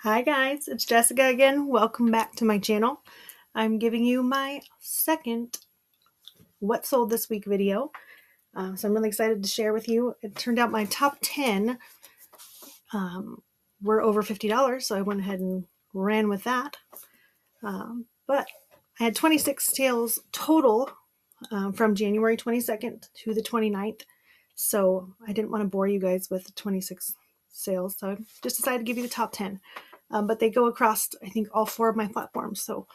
Hi guys, it's Jessica again. Welcome back to my channel. I'm giving you my second What Sold This Week video. So I'm really excited to share with you. It turned out my top 10 were over $50, so I went ahead and ran with that. But I had 26 sales total from January 22nd to the 29th. So I didn't want to bore you guys with 26 sales, so I just decided to give you the top 10. But they go across, I think, all 4 of my platforms, so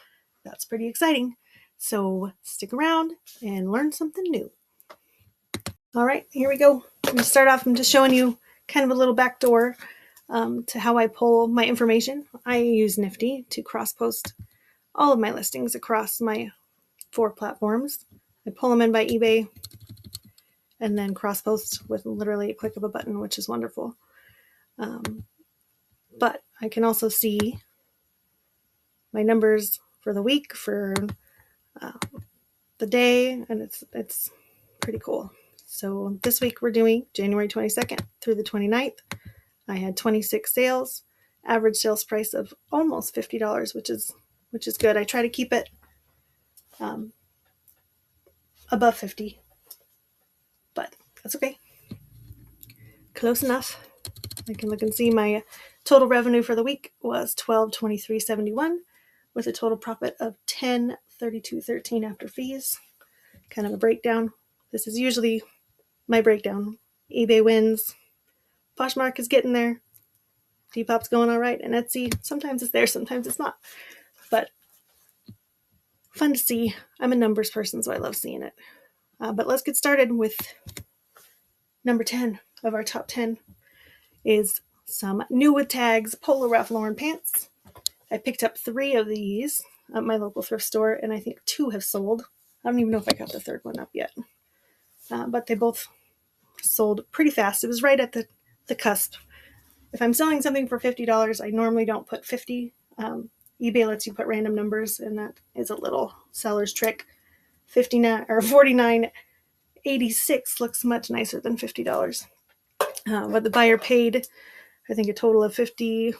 that's pretty exciting. So stick around and learn something new. All right, here we go. I'm going to start off. I'm just showing you kind of a little backdoor to how I pull my information. I use Nifty to cross-post all of my listings across my 4 platforms. I pull them in by eBay and then cross-post with literally a click of a button, which is wonderful. But I can also see my numbers for the week, for the day, and it's pretty cool. So this week we're doing January 22nd through the 29th. I had 26 sales, average sales price of almost $50, which is good. I try to keep it above 50, but that's okay. Close enough. I can look and see my total revenue for the week was $1223.71 with a total profit of $1032.13 after fees. Kind of a breakdown. This is usually my breakdown. eBay wins. Poshmark is getting there. Depop's going all right. And Etsy, sometimes it's there, sometimes it's not. But fun to see. I'm a numbers person, so I love seeing it. But let's get started with number 10 of our top 10 is some new with tags Polo Ralph Lauren pants. I picked up 3 of these at my local thrift store, and I think 2 have sold. I don't even know if I got the 3rd one up yet. But they both sold pretty fast. It was right at the cusp. If I'm selling something for $50, I normally don't put 50. eBay lets you put random numbers, and that is a little seller's trick. 59 or 49.86 looks much nicer than $50. But the buyer paid, I think, a total of 59.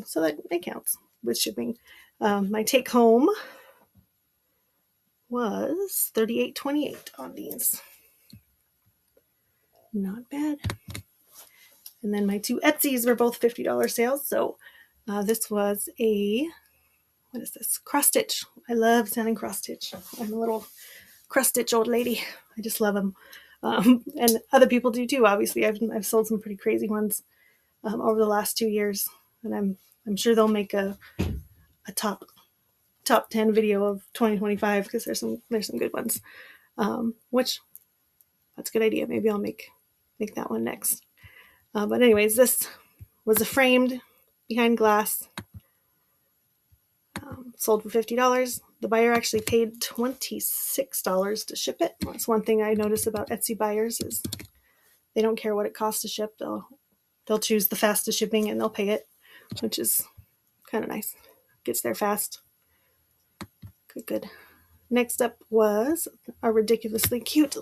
So that it counts with shipping. My take home was $38.28 on these. Not bad. And then my 2 Etsy's were both $50 sales. So this was what is this? Cross stitch. I love selling cross stitch. I'm a little cross stitch old lady. I just love them. And other people do too. Obviously, I've sold some pretty crazy ones over the last 2 years, and I'm sure they'll make a top 10 video of 2025 because there's some good ones. Which that's a good idea. Maybe I'll make that one next. But anyways, this was a framed behind glass. Sold for $50. The buyer actually paid $26 to ship it. That's one thing I notice about Etsy buyers is they don't care what it costs to ship. They'll choose the fastest shipping and they'll pay it, which is kind of nice. Gets there fast. Good. Next up was a ridiculously cute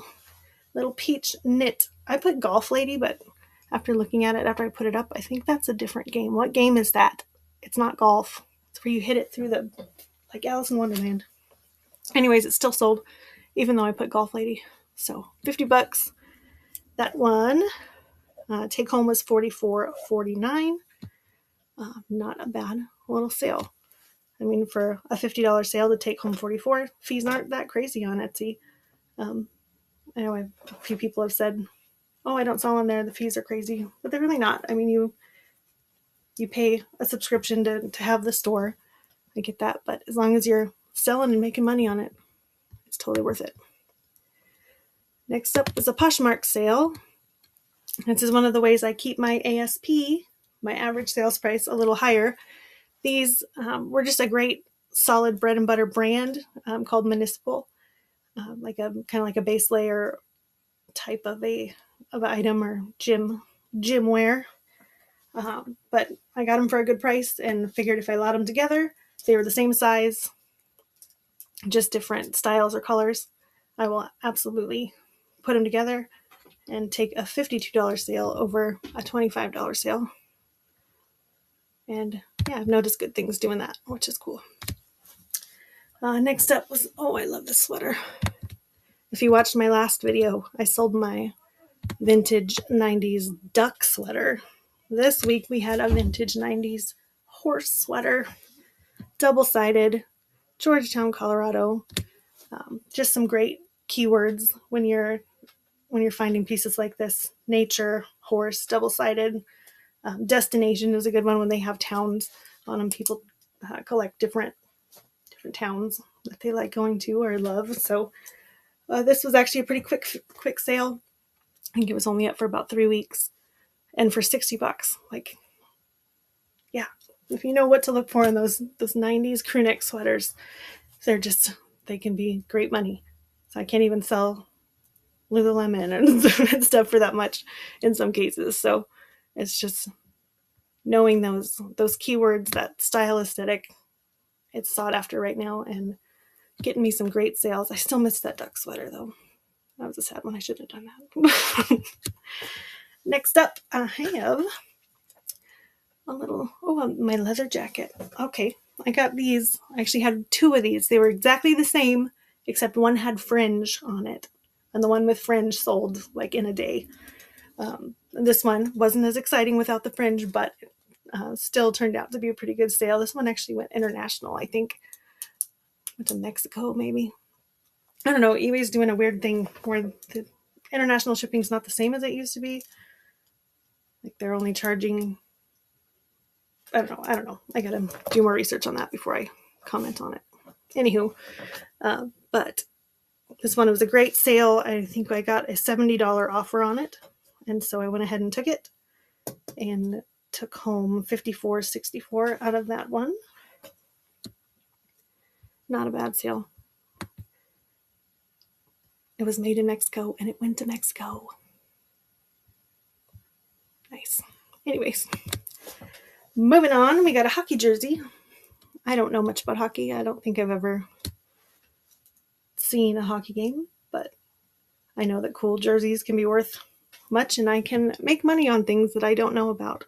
little peach knit. I put Golf Lady, but after looking at it, after I put it up, I think that's a different game. What game is that? It's not golf. It's where you hit it through like Alice in Wonderland. Anyways, it's still sold, even though I put Golf Lady. So $50. That one take home was $44.49. Not a bad little sale. I mean, for a $50 sale to take home $44, fees aren't that crazy on Etsy. I know a few people have said, "Oh, I don't sell on there. The fees are crazy," but they're really not. I mean, you pay a subscription to have the store. I get that, but as long as you're selling and making money on it, it's totally worth it. Next up is a Poshmark sale. This is one of the ways I keep my ASP, my average sales price, a little higher. These were just a great solid bread and butter brand called Municipal, kind of like a base layer type of item or gym wear. But I got them for a good price and figured if I lot them together, they were the same size, just different styles or colors, I will absolutely put them together and take a $52 sale over a $25 sale. And yeah, I've noticed good things doing that, which is cool. Next up was, oh, I love this sweater. If you watched my last video, I sold my vintage 90s duck sweater. This week we had a vintage 90s horse sweater, double-sided, Georgetown, Colorado. Just some great keywords when you're finding pieces like this: nature, horse, double-sided. Destination is a good one when they have towns on them. People collect different towns that they like going to or love. So this was actually a pretty quick sale. I think it was only up for about 3 weeks, and for $60. Like, yeah, if you know what to look for in those 90s crew neck sweaters, they can be great money. So I can't even sell Lululemon and stuff for that much in some cases. So it's just knowing those keywords, that style aesthetic. It's sought after right now, and getting me some great sales. I still miss that duck sweater though. That was a sad one. I should have done that. Next up, I have my leather jacket. Okay, I got these. I actually had 2 of these. They were exactly the same, except one had fringe on it, and the one with fringe sold like in a day. This one wasn't as exciting without the fringe, but still turned out to be a pretty good sale. This one actually went international, I think. Went to Mexico, maybe. I don't know. eBay's doing a weird thing where the international shipping is not the same as it used to be. Like they're only charging, I don't know. I gotta do more research on that before I comment on it. Anywho, but this one was a great sale. I think I got a $70 offer on it, and so I went ahead and took it, and took home $54.64 out of that one. Not a bad sale. It was made in Mexico, and it went to Mexico. Nice. Anyways, moving on, we got a hockey jersey. I don't know much about hockey. I don't think I've ever seen a hockey game, but I know that cool jerseys can be worth much, and I can make money on things that I don't know about.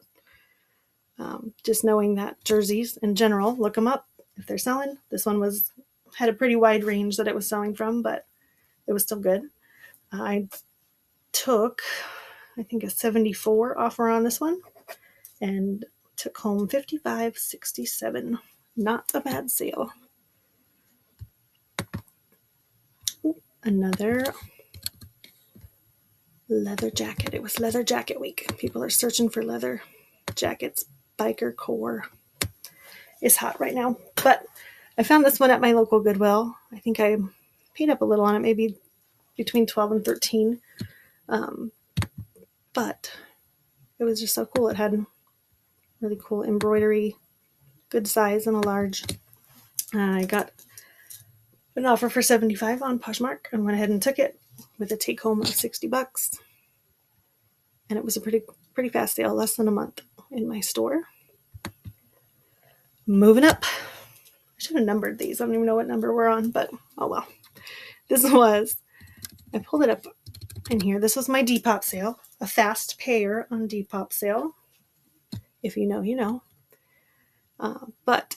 Just knowing that jerseys in general, look them up if they're selling. This one had a pretty wide range that it was selling from, but it was still good. I took, I think, a 74 offer on this one, and took home $55.67. Not a bad sale. Another leather jacket. It was leather jacket week. People are searching for leather jackets. Biker core is hot right now. But I found this one at my local Goodwill. I think I paid up a little on it, maybe between $12 and $13. But it was just so cool. It had really cool embroidery, good size, and a large. I got an offer for $75 on Poshmark and went ahead and took it with a take home of $60. And it was a pretty fast sale, less than a month in my store. Moving up. I should have numbered these. I don't even know what number we're on, but oh well. I pulled it up in here. This was my Depop sale, a fast payer on Depop sale. If you know, you know. But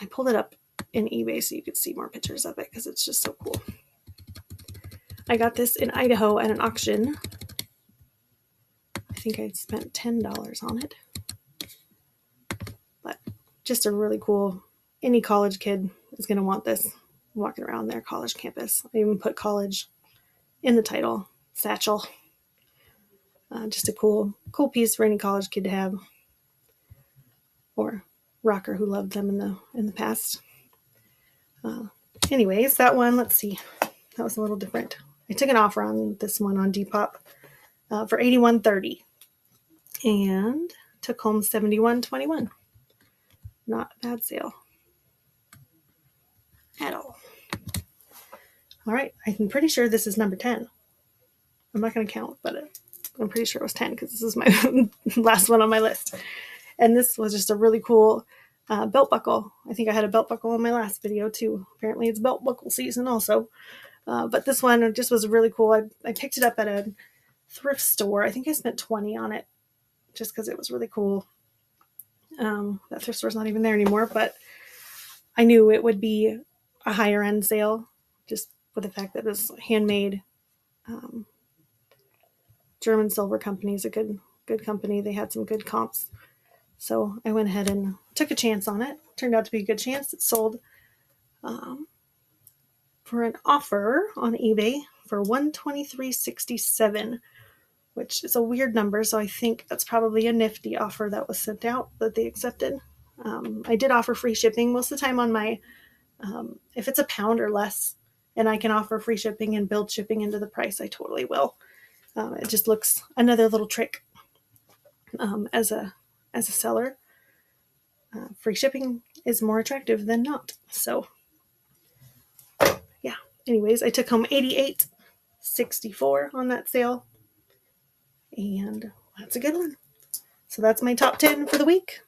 I pulled it up in eBay so you could see more pictures of it because it's just so cool. I got this in Idaho at an auction. I think I spent $10 on it. But just a really cool, any college kid is going to want this walking around their college campus. I even put college in the title. Satchel. Just a cool piece for any college kid to have, or rocker who loved them in the past. Anyways, that one, let's see, that was a little different. I took an offer on this one on Depop for $81.30 and took home $71.21. Not a bad sale at all. All right, I'm pretty sure this is number 10. I'm not going to count, but I'm pretty sure it was 10 because this is my last one on my list. And this was just a really cool belt buckle. I think I had a belt buckle in my last video too. Apparently it's belt buckle season also. But this one just was really cool. I picked it up at a thrift store. I think I spent $20 on it just because it was really cool. That thrift store's not even there anymore, but I knew it would be a higher end sale just with the fact that this handmade German silver company is a good company. They had some good comps. So I went ahead and took a chance on it. Turned out to be a good chance. It sold for an offer on eBay for $123.67, which is a weird number. So I think that's probably a nifty offer that was sent out that they accepted. I did offer free shipping most of the time on my, if it's a pound or less and I can offer free shipping and build shipping into the price, I totally will. It just looks another little trick as a seller. Free shipping is more attractive than not. So yeah, anyways, I took home $88.64 on that sale, and that's a good one. So that's my top 10 for the week.